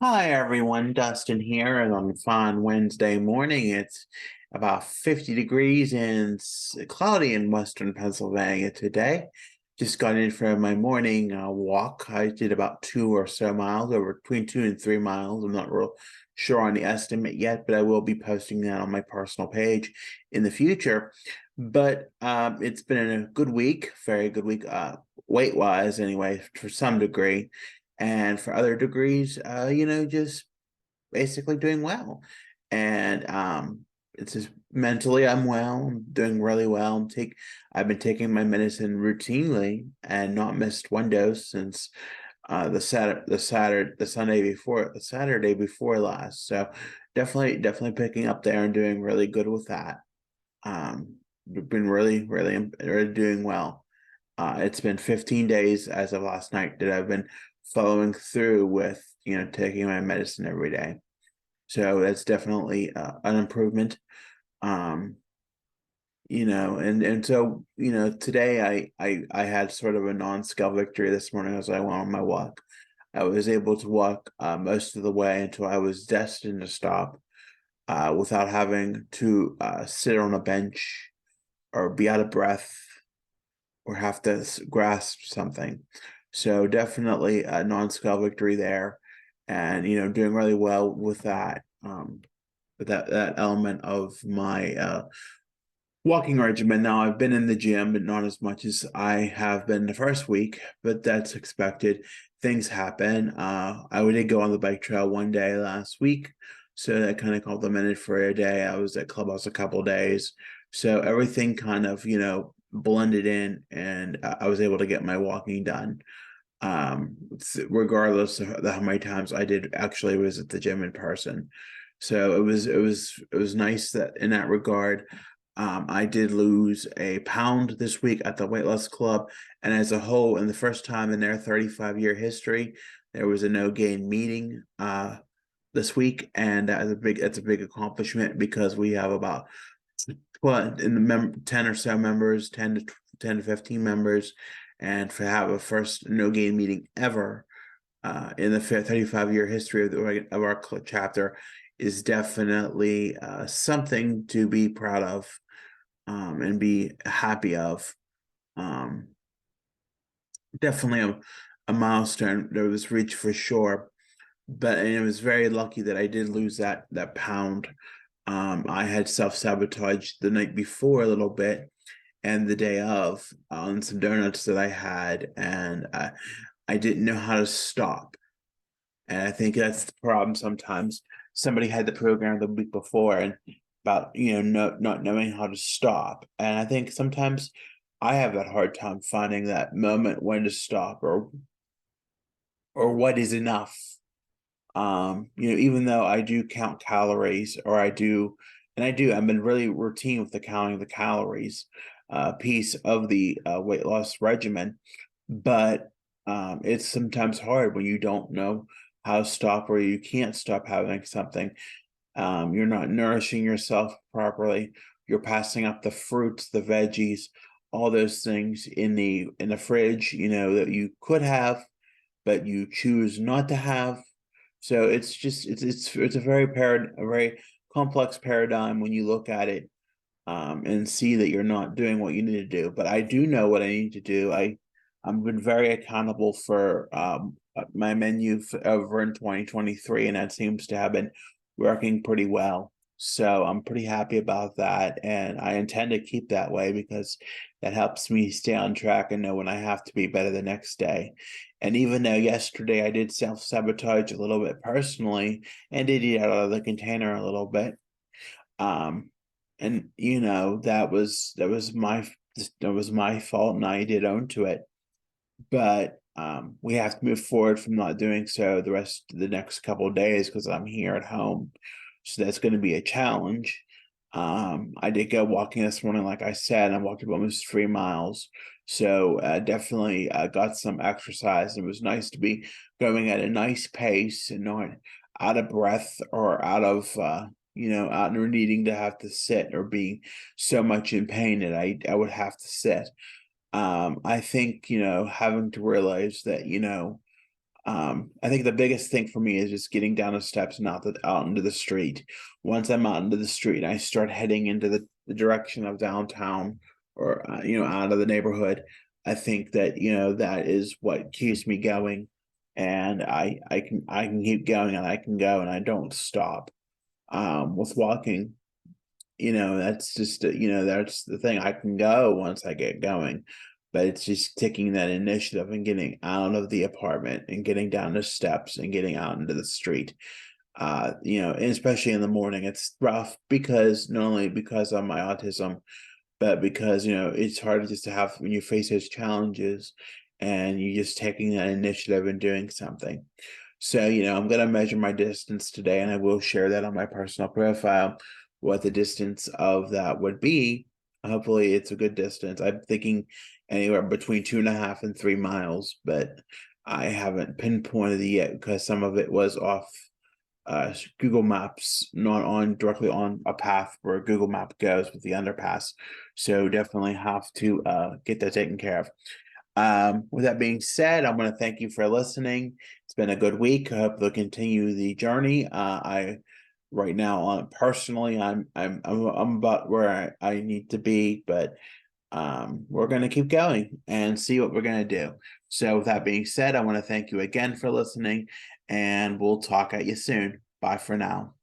Hi everyone, Dustin here, and on a fine Wednesday morning, it's about 50 degrees and cloudy in western Pennsylvania today. Just got in for my morning walk. I did about 2 or so miles, or between 2 and 3 miles. I'm not real sure on the estimate yet, but I will be posting that on my personal page in the future. But it's been a good week, very good week, weight-wise anyway, to some degree. And for other degrees, just basically doing well. And it's just mentally I'm well. I'm doing really well. I've been taking my medicine routinely and not missed one dose since the Saturday before last. So definitely picking up there and doing really good with that. Been really doing well. It's been 15 days as of last night that I've been following through with, taking my medicine every day. So that's definitely an improvement. Um, and so, today I had sort of a non-scale victory this morning as I went on my walk. I was able to walk most of the way until I was destined to stop without having to sit on a bench or be out of breath or have to grasp something. So definitely a non-scale victory there, and doing really well with that element of my walking regimen. Now I've been in the gym, but not as much as I have been the first week, but that's expected. Things happen. I did go on the bike trail one day last week, so that kind of complimented for a day. I was at Clubhouse a couple days, so everything kind of blended in, and I was able to get my walking done. Regardless of how many times I did actually visit the gym in person. So it was nice that in that regard. I did lose a pound this week at the weight loss club, and as a whole, in the first time in their 35-year history, there was a no gain meeting this week, and that's a big accomplishment because we have about in the 10 or so members, 10 to 15 members, and to have a first no gain meeting ever in the 35-year history of our chapter is definitely something to be proud of and be happy of. Um, Definitely a milestone that was reached for sure. But and it was very lucky that I did lose that pound. I had self-sabotaged the night before a little bit and the day of on some donuts that I had, and I didn't know how to stop. And I think that's the problem sometimes. Somebody had the program the week before and about, not knowing how to stop. And I think sometimes I have that hard time finding that moment when to stop or what is enough. Even though I do count calories or I've been really routine with the counting of the calories piece of the weight loss regimen, but it's sometimes hard when you don't know how to stop or you can't stop having something. You're not nourishing yourself properly. You're passing up the fruits, the veggies, all those things in the fridge, that you could have, but you choose not to have. So it's just it's a a very complex paradigm when you look at it and see that you're not doing what you need to do. But I do know what I need to do. I've been very accountable for my menu over in 2023, and that seems to have been working pretty well. So I'm pretty happy about that, and I intend to keep that way because that helps me stay on track and know when I have to be better the next day. And even though yesterday I did self-sabotage a little bit personally and did eat out of the container a little bit, um, and that was my fault, and I did own to it. But we have to move forward from not doing so the rest of the next couple of days because I'm here at home, so that's going to be a challenge. I did go walking this morning, like I said. I walked almost 3 miles, so definitely got some exercise. It was nice to be going at a nice pace and not out of breath or out of out or needing to have to sit or being so much in pain that I would have to sit. I think having to realize that I think the biggest thing for me is just getting down the steps and out into the street. Once I'm out into the street, I start heading into the direction of downtown, or out of the neighborhood. I think that that is what keeps me going, and I can keep going, and I can go, and I don't stop. With walking, that's just that's the thing. I can go once I get going, but it's just taking that initiative and getting out of the apartment and getting down the steps and getting out into the street. And especially in the morning, it's rough, because not only because of my autism, but because it's hard just to have when you face those challenges, and you just taking that initiative and doing something. So I'm going to measure my distance today, and I will share that on my personal profile, what the distance of that would be. Hopefully it's a good distance. I'm thinking anywhere between 2.5 and 3 miles, but I haven't pinpointed it yet, because some of it was off Google Maps, not on directly on a path where Google Map goes with the underpass. So definitely have to get that taken care of. With that being said, I'm going to thank you for listening. It's been a good week. I hope they'll continue the journey. I right now, personally, I'm about where I need to be, but we're going to keep going and see what we're going to do. So with that being said, I want to thank you again for listening, and we'll talk at you soon. Bye for now.